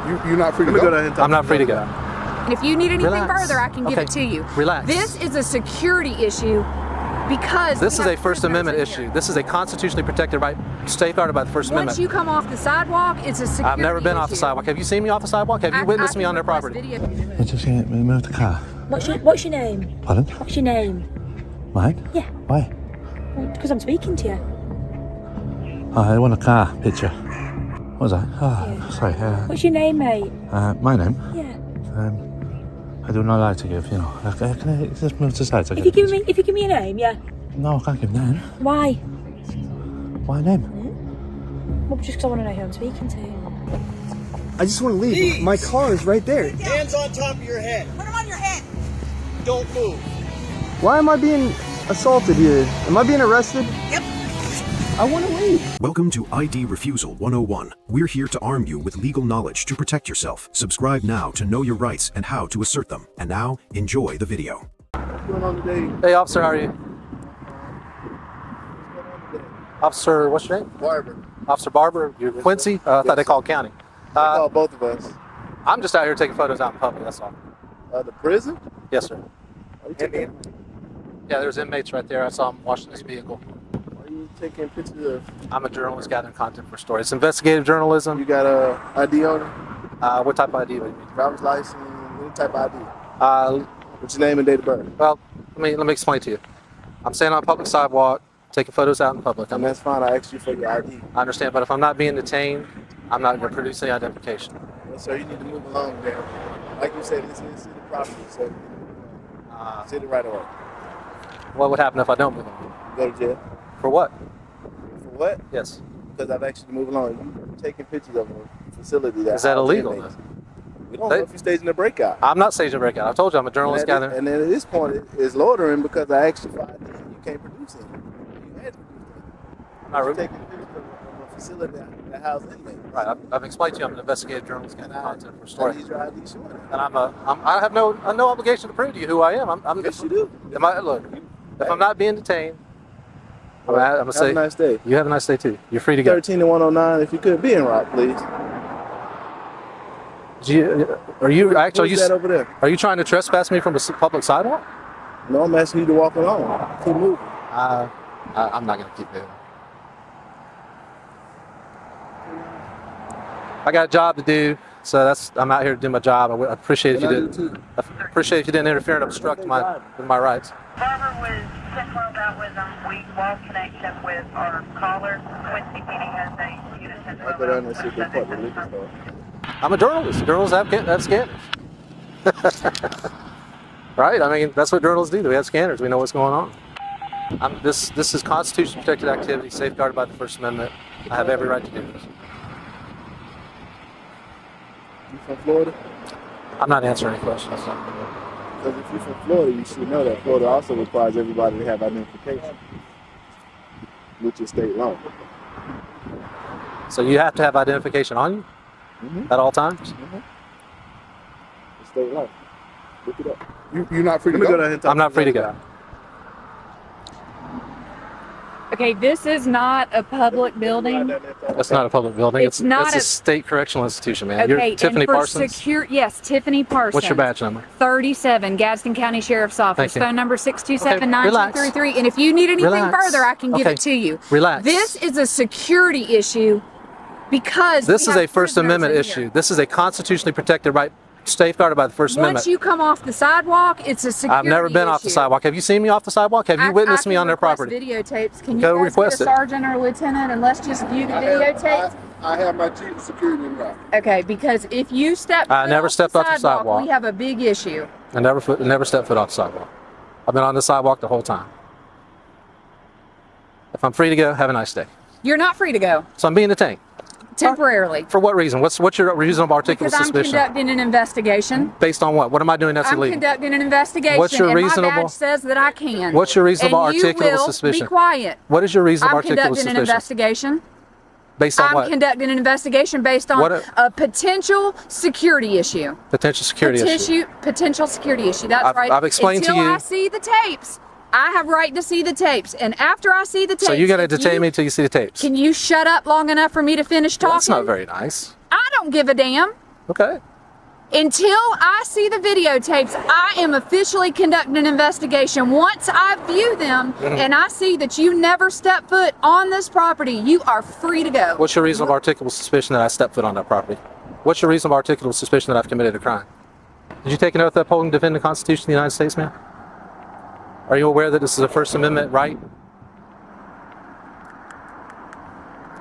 You're not free to go? I'm not free to go. And if you need anything further, I can give it to you. Relax. This is a security issue because this is a First Amendment issue. This is a constitutionally protected right, safeguarded by the First Amendment. Once you come off the sidewalk, it's a security issue. I've never been off the sidewalk. Have you seen me off the sidewalk? Have you witnessed me on their property? Move the car. What's your name? Pardon? What's your name? Mine? Yeah. Why? Because I'm speaking to you. Oh, I want a car picture. What was that? Oh, Yeah. sorry. What's your name, mate? My name? Yeah. I do not like to give, you know. Can I just move to the side? So If you give me a name, yeah. No, I can't give name. Why? Why name? Well, just because I want to know who I'm speaking to. I just want to leave. Please. My car is right there. Hands on top of your head. Put them on your head. Don't move. Why am I being assaulted here? Am I being arrested? Yep. I want to leave. Welcome to ID Refusal 101. We're here to arm you with legal knowledge to protect yourself. Subscribe now to know your rights and how to assert them. And now, enjoy the video. What's going on today? Hey, officer, how are you? Officer, what's your name? Barber. Officer Barber? You're Quincy? I thought they called county. Call both of us. I'm just out here taking photos out in public, that's all. The prison? Yes, sir. Are you taking, Yeah, there's inmates right there. I saw them washing this vehicle. are you taking pictures of? I'm a journalist gathering content for stories. It's investigative journalism. You got a ID on it? What type of ID do you mean? Driver's license? Any type of ID? What's your name and date of birth? Well, let me explain to you. I'm standing on a public sidewalk, taking photos out in public. And that's fine. I asked you for your ID. I understand, but if I'm not being detained, I'm not going to produce any identification. Well, sir, you need to move along there. Like you said, this is city property, so city right away. What would happen if I don't move along? Go to jail. For what? For what? Yes. Because I've actually moved along. You taking pictures of a facility that. Is that illegal? We don't know if you're staging a breakout. I'm not staging a breakout. I told you I'm a journalist gathering. And then at this point, it's loitering because I asked you for ID. You can't produce it. You had to produce it. I'm not You're taking pictures of a facility that houses inmates. Right. I've explained to you I'm an investigative journalist gathering content for I stories. need your ID showing it. And I have no obligation to prove to you who I am. Yes, you do. Look, if I'm not being detained, I'm gonna say. Have a nice day. You have a nice day too. You're free to go. 13 and 109. If you could be in route, please. Are you Who's that over there? Are you trying to trespass me from a public sidewalk? No, I'm asking you to walk along. Keep moving. I'm not gonna keep moving. I got a job to do, so I'm out here to do my job. I appreciate if you didn't. I appreciate if you didn't interfere and obstruct my rights. Barber was synchronized out with weak wall connection with our caller. Quincy PD has a unit as well. I'm a journalist. Journalists have scanners. Right? I mean, that's what journalists do. We have scanners. We know what's going on. This is constitutionally protected activity, safeguarded by the First Amendment. I have every right to do this. You from Florida? I'm not answering any questions. Because if you're from Florida, you should know that Florida also requires everybody to have identification, which is state law. So you have to have identification on you at all times? It's state law. Look it up. You're not free to go? I'm not free to go. Okay, this is not a public building. That's not a public building. It's not a state correctional institution, man. Okay, You're Tiffany and for Parsons? Yes, Tiffany Parsons. What's your badge number? 37, Gadsden County Sheriff's Office. Thank you. Phone number 627-9233. Relax. And if you need anything Relax. further, I can give Okay. it to you. Relax. This is a security issue because This we is a have First prisoners Amendment in issue. here. This is a constitutionally protected right, safeguarded by the First Amendment. Once you come off the sidewalk, it's a security I've never been off the sidewalk. Have you seen me off the sidewalk? Have you witnessed me on their property? Videotapes. Can you Go guys request get it. a sergeant or a lieutenant and let's just view the videotapes? I have my chief of security in route. Okay, because if you step I never stepped off the sidewalk. we have a big issue. I never stepped foot off the sidewalk. I've been on the sidewalk the whole time. If I'm free to go, have a nice day. You're not free to go So I'm being detained. temporarily. For what reason? What's your reasonable articulate Because I'm suspicion? conducting an investigation. Based on what? What am I doing that's I'm illegal? conducting an investigation. What's your and reasonable- my badge says that I can. What's your reasonable and articulable you will suspicion? Be quiet. What is your reasonable I'm articulable conducting an suspicion? investigation. Based on I'm what? conducting an investigation based on a potential security issue. Potential security issue. Potential security issue. That's right. I've explained to you. Until I see the tapes, I have right to see the tapes. And after I see the tapes, So you got to detain me until you see the tapes. Can you shut up long enough for me to finish talking? That's not very nice. I don't give a damn. Okay. Until I see the videotapes, I am officially conducting an investigation. Once I view them and I see that you never step foot on this property, you are free to go. What's your reasonable articulable suspicion that I stepped foot on that property? What's your reasonable articulable suspicion that I've committed a crime? Did you take an oath upholding and defend the Constitution of the United States, ma'am? Are you aware that this is a First Amendment right?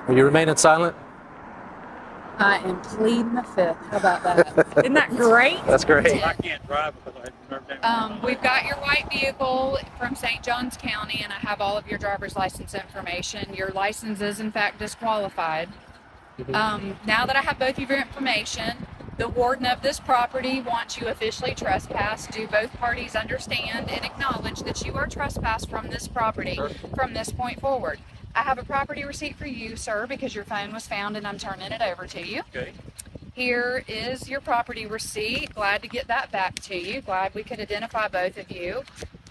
Are you remaining silent? I am pleading the fifth. How about that? Isn't that great? That's great. I can't drive because I've never been. We've got your white vehicle from St. Johns County, and I have all of your driver's license information. Your license is, in fact, disqualified. Now that I have both of your information, the warden of this property wants you officially trespassed. Do both parties understand and acknowledge that you are trespassed from this property from this point forward? I have a property receipt for you, sir, because your phone was found and I'm turning it over to you. Okay. Here is your property receipt. Glad to get that back to you. Glad we could identify both of you.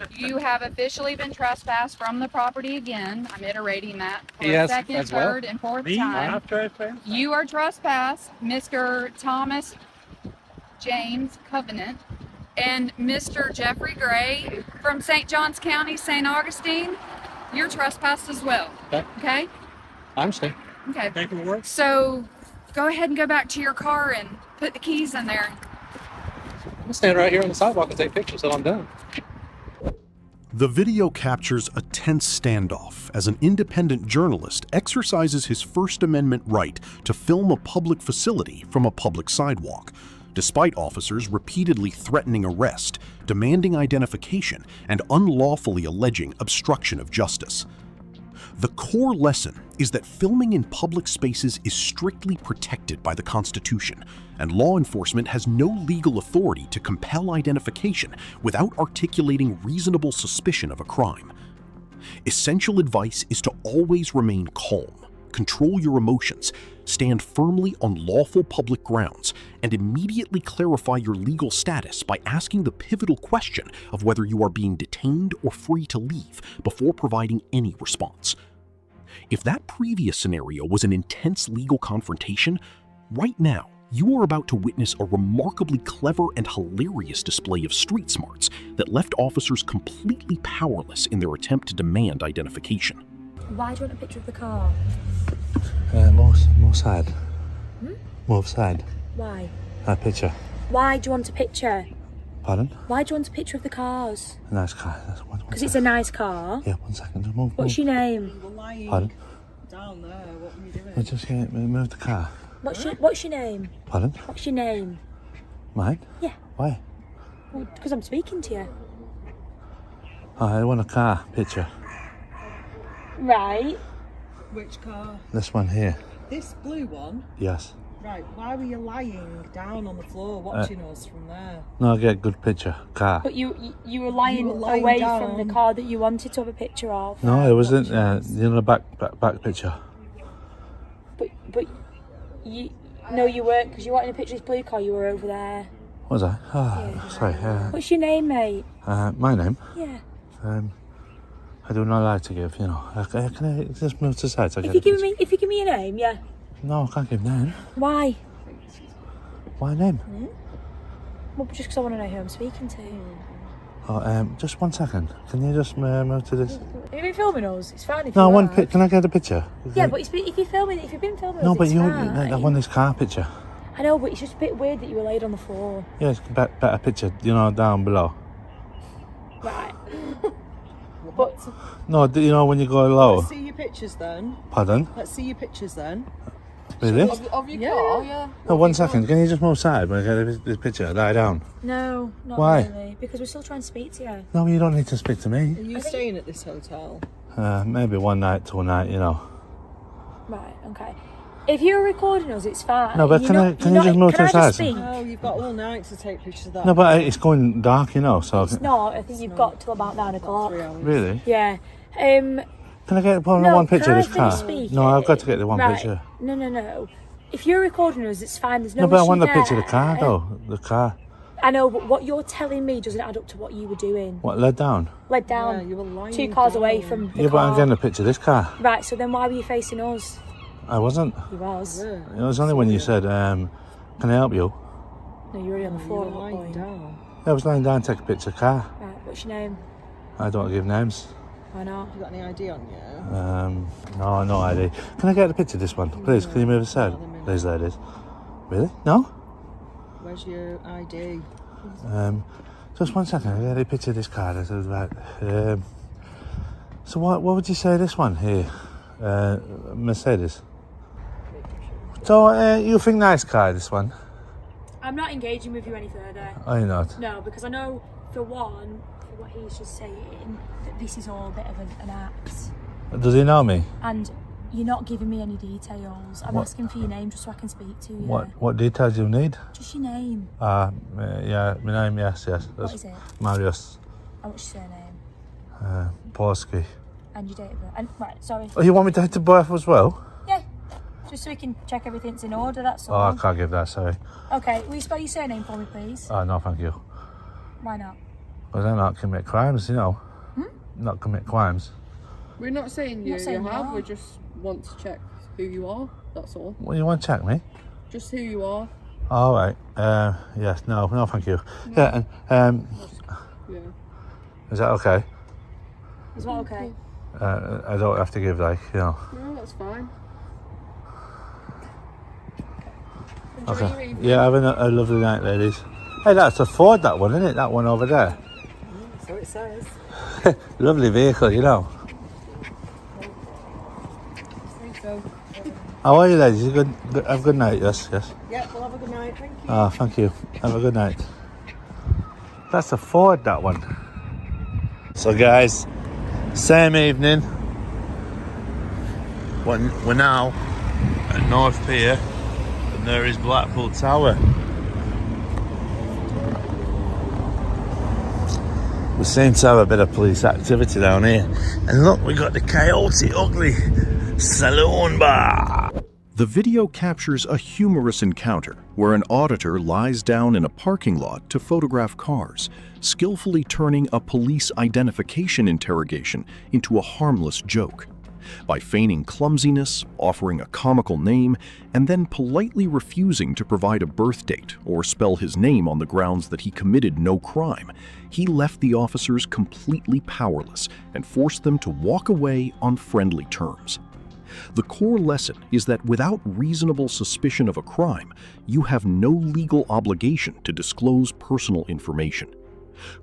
You have officially been trespassed from the property again. I'm iterating that for a second, third, and fourth time. I'm trespassing? You are trespassed, Mr. Thomas James Covenant and Mr. Jeffrey Gray from St. Johns County, St. Augustine. You're trespassed as well. Okay? I understand. Okay. Paperwork? So go ahead and go back to your car and put the keys in there. I'm gonna stand right here on the sidewalk and take pictures till I'm done. The video captures a tense standoff as an independent journalist exercises his First Amendment right to film a public facility from a public sidewalk, despite officers repeatedly threatening arrest, demanding identification, and unlawfully alleging obstruction of justice. The core lesson is that filming in public spaces is strictly protected by the Constitution, and law enforcement has no legal authority to compel identification without articulating reasonable suspicion of a crime. Essential advice is to always remain calm, control your emotions, stand firmly on lawful public grounds, and immediately clarify your legal status by asking the pivotal question of whether you are being detained or free to leave before providing any response. If that previous scenario was an intense legal confrontation, right now you are about to witness a remarkably clever and hilarious display of street smarts that left officers completely powerless in their attempt to demand identification. Why do you want a picture of the car? More side. More side. Why? A picture. Why do you want a picture? Pardon? Why do you want a picture of the cars? A nice car. Because it's a nice car. Yeah, 1 second. Just move. What's your name? Pardon? Down there, what were you doing? Just move the car. What's your name? Pardon? What's your name? Mine? Yeah. Why? Well, because I'm speaking to you. Oh, I want a car picture. Right. Which car? This one here. This blue one? Yes. Right, why were you lying down on the floor watching us from there? No, I get a good picture. Car. But you were lying away from the car that you wanted to have a picture of. No, it wasn't. The back picture. But you. No, you weren't, because you weren't in a picture of this blue car. You were over there. What was I? Oh, Yeah. sorry. What's your name, mate? My name. Yeah. I do not like to give. You know. Can I just move to the side? So If you give me your name, yeah. No, I can't give name. Why? Why name? Well, just because I want to know who I'm speaking to. Oh, just 1 second. Can you just move to this? Have you been filming us? It's fine if No, you one have. pic. Can I get a picture? Yeah, but if you're filming, if you've been filming No, us, but it's you. fine. I want this car picture. I know, but it's just a bit weird that you were laid on the floor. Yeah, it's better picture. You know, down below. Right. But No, you know when you go low. Let's see your pictures then. Pardon? Let's see your pictures then. Really? Of your car? Yeah. No, 1 second. Can you just move aside when I get this picture? Lie down. no, not Why? really, because we're still trying to speak to you. No, you don't need to speak to Are me. you staying at this hotel? Maybe 1 night, 2 night. You know. Right. Okay. If you're recording us, it's fine. No, but can you just move to the side? Speak? Oh, you've got all night to take pictures of that. No, but it's going dark, you know. So It's not. I think you've got till about 9 o'clock. 3 hours. really, Yeah. can I get one No, picture can of I this car? finish speaking? No, I've got to get the one Right. picture. No. If you're recording us, it's fine. There's no No, but I issue want the there. picture of the car though. The car. I know, but what you're telling me doesn't add up to what you were doing. What, led down? Led Yeah, down you were lying 2 cars down. away from the Yeah, but I'm car. getting a picture of this car. Right, so then why were you facing us? I wasn't. You was. It was only when you said, "Can I help you?" No, you're already on the floor. You're at that lying point. down. I was lying down, take a picture of the car. Right, what's your name? I don't give names. Why not? You got any ID on you? No ID. Can I get a picture of this one? Please, can you move aside? Please, ladies. Really? No? Where's your ID? Just 1 second, I get a picture of this car. This is right. So what would you say this one here? Mercedes. So you think nice car, this one? I'm not engaging with you any further. Are you not? No, because I know, for one, for what he's just saying, that this is all a bit of an act. Does he know me? And you're not giving me any details. I'm What? asking for your name just so I can speak to you. What details do you need? Just your name. Yeah, my name, yes. What is it? Marius. And what's your surname? Polski. And your date of birth. And, right, sorry. Oh, you want me to hit the birth as well? Yeah. Just so we can check everything's in order, that's Oh, all. I can't give that, sorry. Okay, will you spell your surname for me, please? Oh, no, thank you. Why not? Because I not commit crimes, you know. Not commit crimes. We're not saying I'm you, not saying you have, that. we just want to check who you are, that's all. What, you want to check me? Just who you are. All right. Yes, no, thank you. Yeah, and Yeah. is that okay? Is that okay? I don't have to give, like, you know. No, that's fine. Enjoy Okay. your evening. Yeah, having a lovely night, ladies. Hey, that's a Ford, that one, isn't it? That one over there. So it says. Lovely vehicle, you know. I think so. How are you, ladies? You good? Have a good night, yes. Yeah, well, have a good night. Thank you. Ah, thank you. Have a good night. That's a Ford, that one. So, guys, same evening. We're now at North Pier, and there is Blackpool Tower. We seem to have a bit of police activity down here. And look, we got the Coyote Ugly Saloon Bar. The video captures a humorous encounter where an auditor lies down in a parking lot to photograph cars, skillfully turning a police identification interrogation into a harmless joke. By feigning clumsiness, offering a comical name, and then politely refusing to provide a birth date or spell his name on the grounds that he committed no crime, he left the officers completely powerless and forced them to walk away on friendly terms. The core lesson is that without reasonable suspicion of a crime, you have no legal obligation to disclose personal information.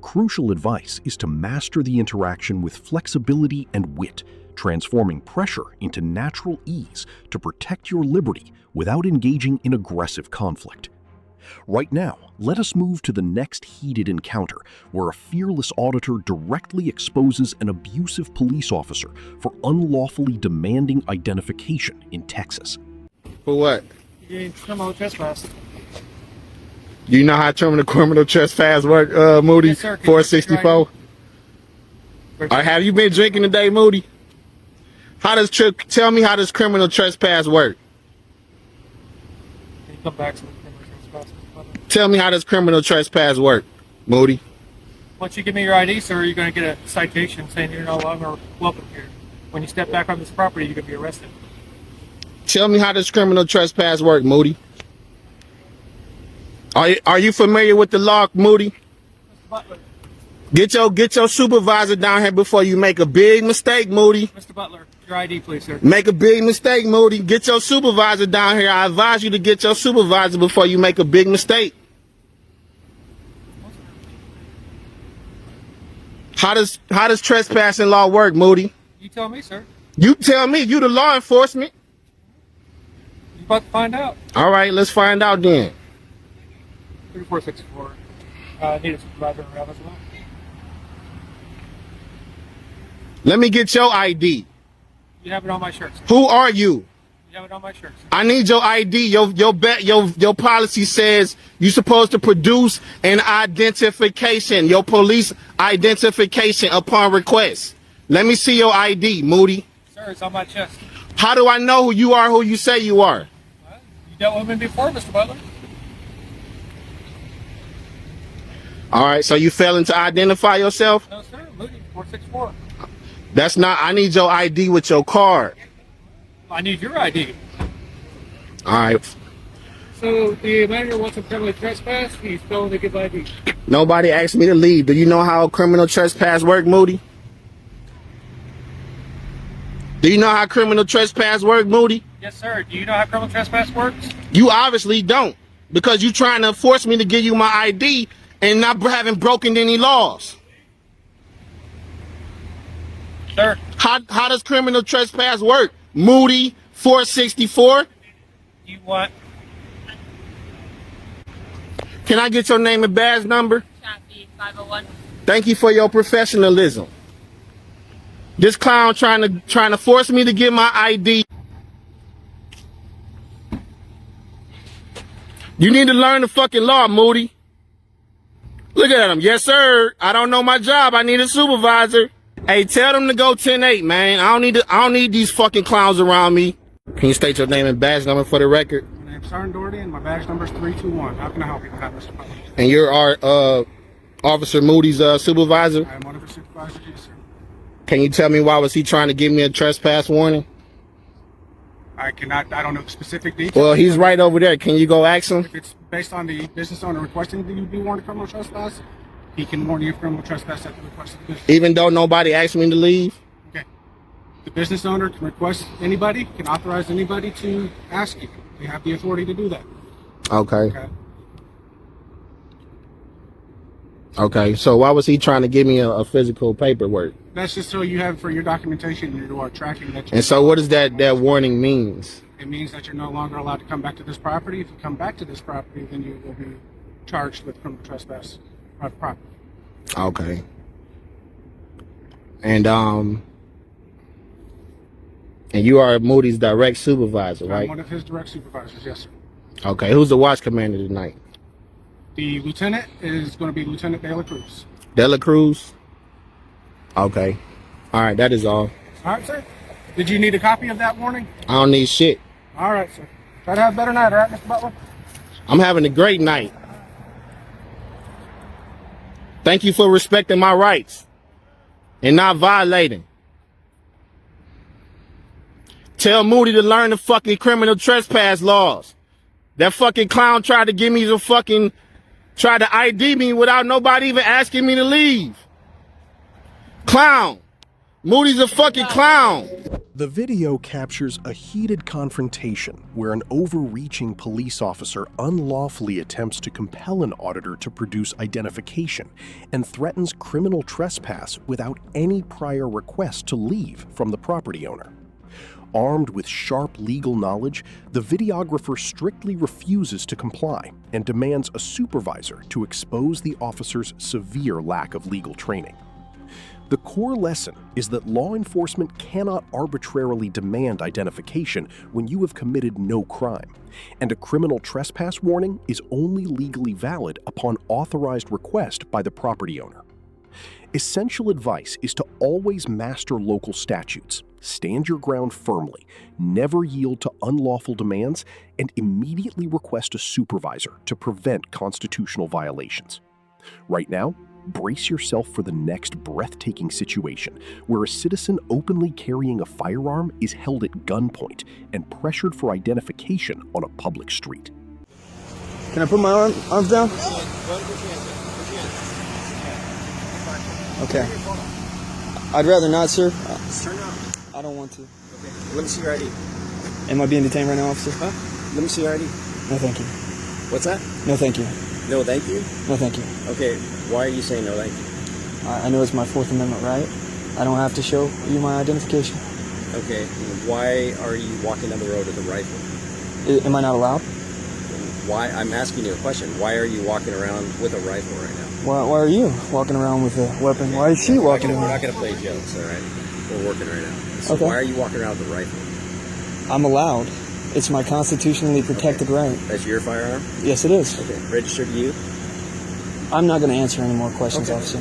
Crucial advice is to master the interaction with flexibility and wit, transforming pressure into natural ease to protect your liberty without engaging in aggressive conflict. Right now, let us move to the next heated encounter, where a fearless auditor directly exposes an abusive police officer for unlawfully demanding identification in Texas. For what? Criminal trespass. Do you know how criminal trespass work, Moody? Yes, sir. 464. Have you been drinking today, Moody? Tell me how does criminal trespass work? Can you come back to the criminal trespass? Tell me how does criminal trespass work, Moody? Once you give me your ID, sir, you're going to get a citation saying you're no longer welcome here. When you step back on this property, you're going to be arrested. Tell me how does criminal trespass work, Moody? Are you familiar with the law, Moody? Mr. Butler. Get your supervisor down here before you make a big mistake, Moody. Mr. Butler, your ID, please, sir. Make a big mistake, Moody. Get your supervisor down here. I advise you to get your supervisor before you make a big mistake. How does trespassing law work, Moody? You tell me, sir. You tell me. You the law enforcement. You're about to find out. All right, let's find out then. 3464. Need a supervisor around as well. Let me get your ID. You have it on my shirt, sir. Who are you? You have it on my shirt, sir. I need your ID. Your policy says you're supposed to produce an identification, your police identification upon request. Let me see your ID, Moody. Sir, it's on my chest. How do I know who you are, who you say you are? Well, you dealt with me before, Mr. Butler. All right, so you failing to identify yourself? No, sir. Moody, 464. That's not, I need your ID with your card. I need your ID. All right. So the manager wants a criminal trespass. He's failing to give ID. Nobody asked me to leave. Do you know how criminal trespass work, Moody? Do you know how criminal trespass work, Moody? Yes, sir. Do you know how criminal trespass works? You obviously don't, because you trying to force me to give you my ID and not haven't broken any laws. Sir. How does criminal trespass work? Moody 464. You want? Can I get your name and badge number? Chappie 501. Thank you for your professionalism. This clown trying to force me to give my ID. You need to learn the fucking law, Moody. Look at him. Yes, sir. I don't know my job. I need a supervisor. Hey, tell them to go 10-8, man. I don't need these fucking clowns around me. Can you state your name and badge number for the record? My name's Sergeant Doherty, and my badge number is 321. How can I help you with that, Mr. Butler? And you're our Officer Moody's supervisor? I am one of the supervisors, yes, sir. Can you tell me why was he trying to give me a trespass warning? I don't know specific details. Well, he's right over there. Can you go ask him? If it's based on the business owner requesting that you be warned of criminal trespass, he can warn you of criminal trespass at the request of the business. Even though nobody asked me to leave? Okay. The business owner can request anybody, can authorize anybody to ask you. They have the authority to do that. Okay. Okay, so why was he trying to give me a physical paperwork? That's just so you have for your documentation, you are tracking that. And so what does that warning means? It means that you're no longer allowed to come back to this property. If you come back to this property, then you will be charged with criminal trespass of property. Okay. And you are Moody's direct supervisor, right? I'm one of his direct supervisors, yes, sir. Okay, who's the watch commander tonight? The lieutenant is going to be Lieutenant De La Cruz. De La Cruz? Okay. All right, that is all. All right, sir. Did you need a copy of that warning? I don't need shit. All right, sir. Try to have a better night, all right, Mr. Butler? I'm having a great night. Thank you for respecting my rights and not violating. Tell Moody to learn the fucking criminal trespass laws. That fucking clown tried to give me tried to ID me without nobody even asking me to leave. Clown. Moody's a fucking clown. The video captures a heated confrontation where an overreaching police officer unlawfully attempts to compel an auditor to produce identification and threatens criminal trespass without any prior request to leave from the property owner. Armed with sharp legal knowledge, the videographer strictly refuses to comply and demands a supervisor to expose the officer's severe lack of legal training. The core lesson is that law enforcement cannot arbitrarily demand identification when you have committed no crime, and a criminal trespass warning is only legally valid upon authorized request by the property owner. Essential advice is to always master local statutes, stand your ground firmly, never yield to unlawful demands, and immediately request a supervisor to prevent constitutional violations. Right now, brace yourself for the next breathtaking situation where a citizen openly carrying a firearm is held at gunpoint and pressured for identification on a public street. Can I put my arms down? Okay. I'd rather not, sir. Turn around. I don't want to. Okay. Let me see your ID. Am I being detained right now, officer? Huh? Let me see your ID. No, thank you. What's that? No, thank you. No, thank you? No, thank you. Okay, why are you saying no, thank you? I know it's my Fourth Amendment right. I don't have to show you my identification. Okay, why are you walking down the road with a rifle? Am I not allowed? Why? I'm asking you a question. Why are you walking around with a rifle right now? Why are you walking around with a weapon? Why is she walking around? We're not going to play jokes, all right? We're working right now. So okay. Why are you walking around with a rifle? I'm allowed. It's my constitutionally protected right. That's your firearm? Yes, it is. Okay, registered to you? I'm not going to answer any more questions, officer.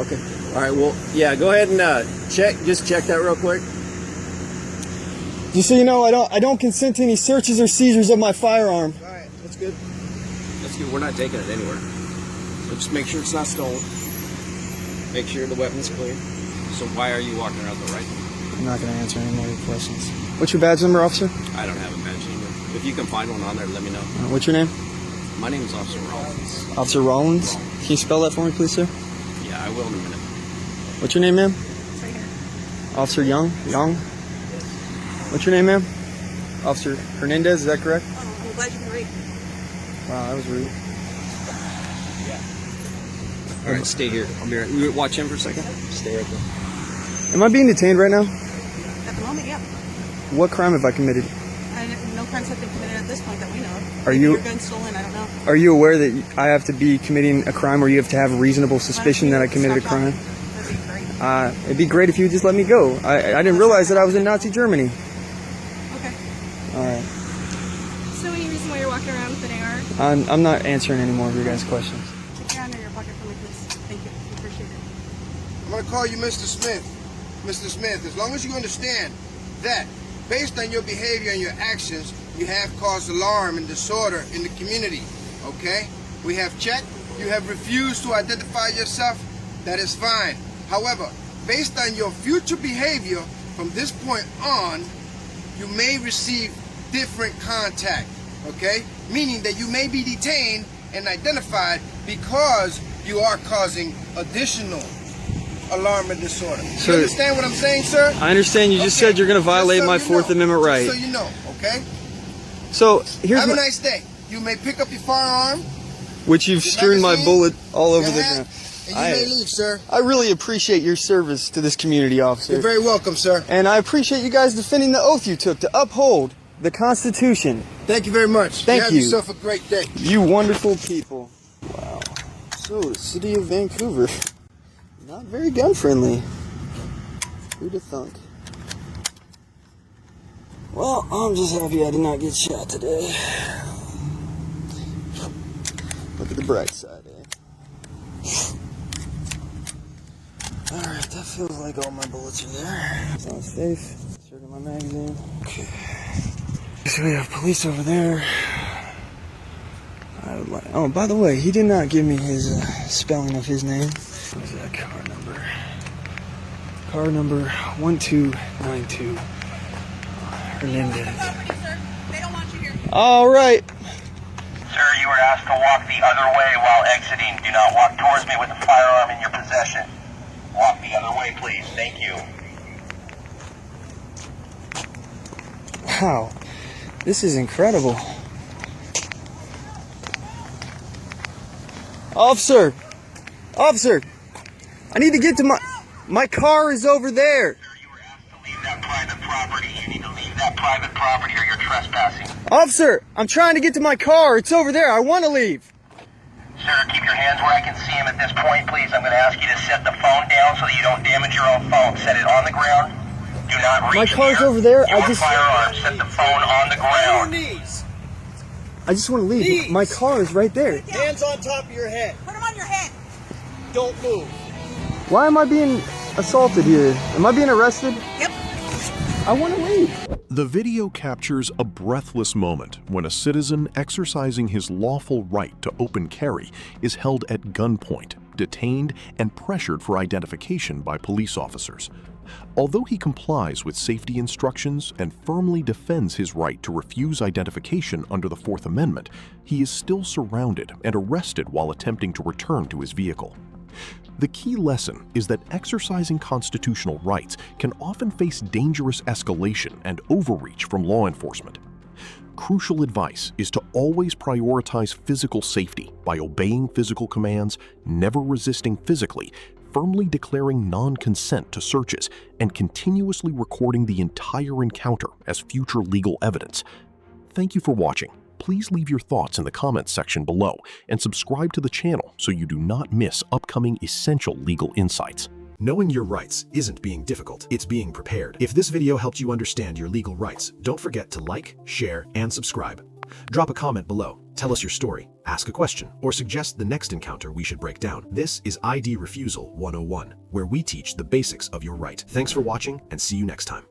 Okay. All right, well, yeah, go ahead and just check that real quick. Just so you know, I don't consent to any searches or seizures of my firearm. All right, that's good. That's good. We're not taking it anywhere. So just make sure it's not stolen. Make sure the weapon's clear. So why are you walking around with a rifle? I'm not going to answer any more of your questions. What's your badge number, officer? I don't have a badge number. If you can find one on there, let me know. What's your name? My name is Officer Rollins. Officer Rollins. Can you spell that for me, please, sir? Yeah, I will in a minute. What's your name, ma'am? Officer Young? Young? What's your name, ma'am? Officer Hernandez, is that correct? Oh, I'm glad you can read. Wow, that was rude. All right, stay here. I'll be right. You watch him for a second. Stay right there. Am I being detained right now? At the moment, yeah. What crime have I committed? No crimes have been committed at this point that we know of. Are Maybe you- your gun stolen? I don't know. Are you aware that I have to be committing a crime or you have to have reasonable suspicion that I committed a crime? That'd be great. It'd be great if you would just let me go. I didn't realize that I was in Nazi Germany. Okay. Alright. So any reason why you're walking around with an AR? I'm not answering any more of your guys' questions. Take your hand in your pocket for me, please. Thank you. Appreciate it. I'm going to call you Mr. Smith. Mr. Smith, as long as you understand that based on your behavior and your actions, you have caused alarm and disorder in the community, okay? We have checked. You have refused to identify yourself. That is fine. However, based on your future behavior from this point on, you may receive different contact, okay? Meaning that you may be detained and identified because you are causing additional alarm and disorder. So- You understand what I'm saying, sir? I understand you just said you're going to violate my Fourth Amendment right. Just so you know, okay? So, here's Have a my... nice day. You may pick up your firearm, Which you've your strewn my magazine, bullet all over your the hat, ground. and you may leave, sir. I really appreciate your service to this community, officer. You're very welcome, sir. And I appreciate you guys defending the oath you took to uphold the Constitution. Thank you very much. Thank Have you. yourself a great day. You wonderful people. Wow. So, the city of Vancouver. Not very gun friendly. Who'd have thunk? Well, I'm just happy I did not get shot today. Look at the bright side, eh? Alright, that feels like all my bullets are there. Sounds safe. Inserting my magazine. Okay. So we have police over there. Oh, by the way, he did not give me his spelling of his name. What is that car number? Car number 1292. Hernandez. All right. Sir, you were asked to walk the other way while exiting. Do not walk towards me with a firearm in your possession. Walk the other way, please. Thank you. Wow. This is incredible. Officer! Officer! I need to get to my car is over there. Sir, you were asked to leave that private property. You need to leave that private property or you're trespassing. Officer, I'm trying to get to my car. It's over there. I want to leave. Sir, keep your hands where I can see them at this point, please. I'm going to ask you to set the phone down so that you don't damage your own phone. Set it on the ground. Do not reach My car's near over there. your firearm. Set the phone on the ground. I just want to leave. Please. My car is right there. Hands on top of your head. Put them on your head. Don't move. Why am I being assaulted here? Am I being arrested? Yep. I want to leave. The video captures a breathless moment when a citizen exercising his lawful right to open carry is held at gunpoint, detained, and pressured for identification by police officers. Although he complies with safety instructions and firmly defends his right to refuse identification under the Fourth Amendment, he is still surrounded and arrested while attempting to return to his vehicle. The key lesson is that exercising constitutional rights can often face dangerous escalation and overreach from law enforcement. Crucial advice is to always prioritize physical safety by obeying physical commands, never resisting physically, firmly declaring non-consent to searches, and continuously recording the entire encounter as future legal evidence. Thank you for watching. Please leave your thoughts in the comments section below and subscribe to the channel so you do not miss upcoming essential legal insights. Knowing your rights isn't being difficult, it's being prepared. If this video helped you understand your legal rights, don't forget to like, share, and subscribe. Drop a comment below, tell us your story, ask a question, or suggest the next encounter we should break down. This is ID Refusal 101, where we teach the basics of your right. Thanks for watching and see you next time.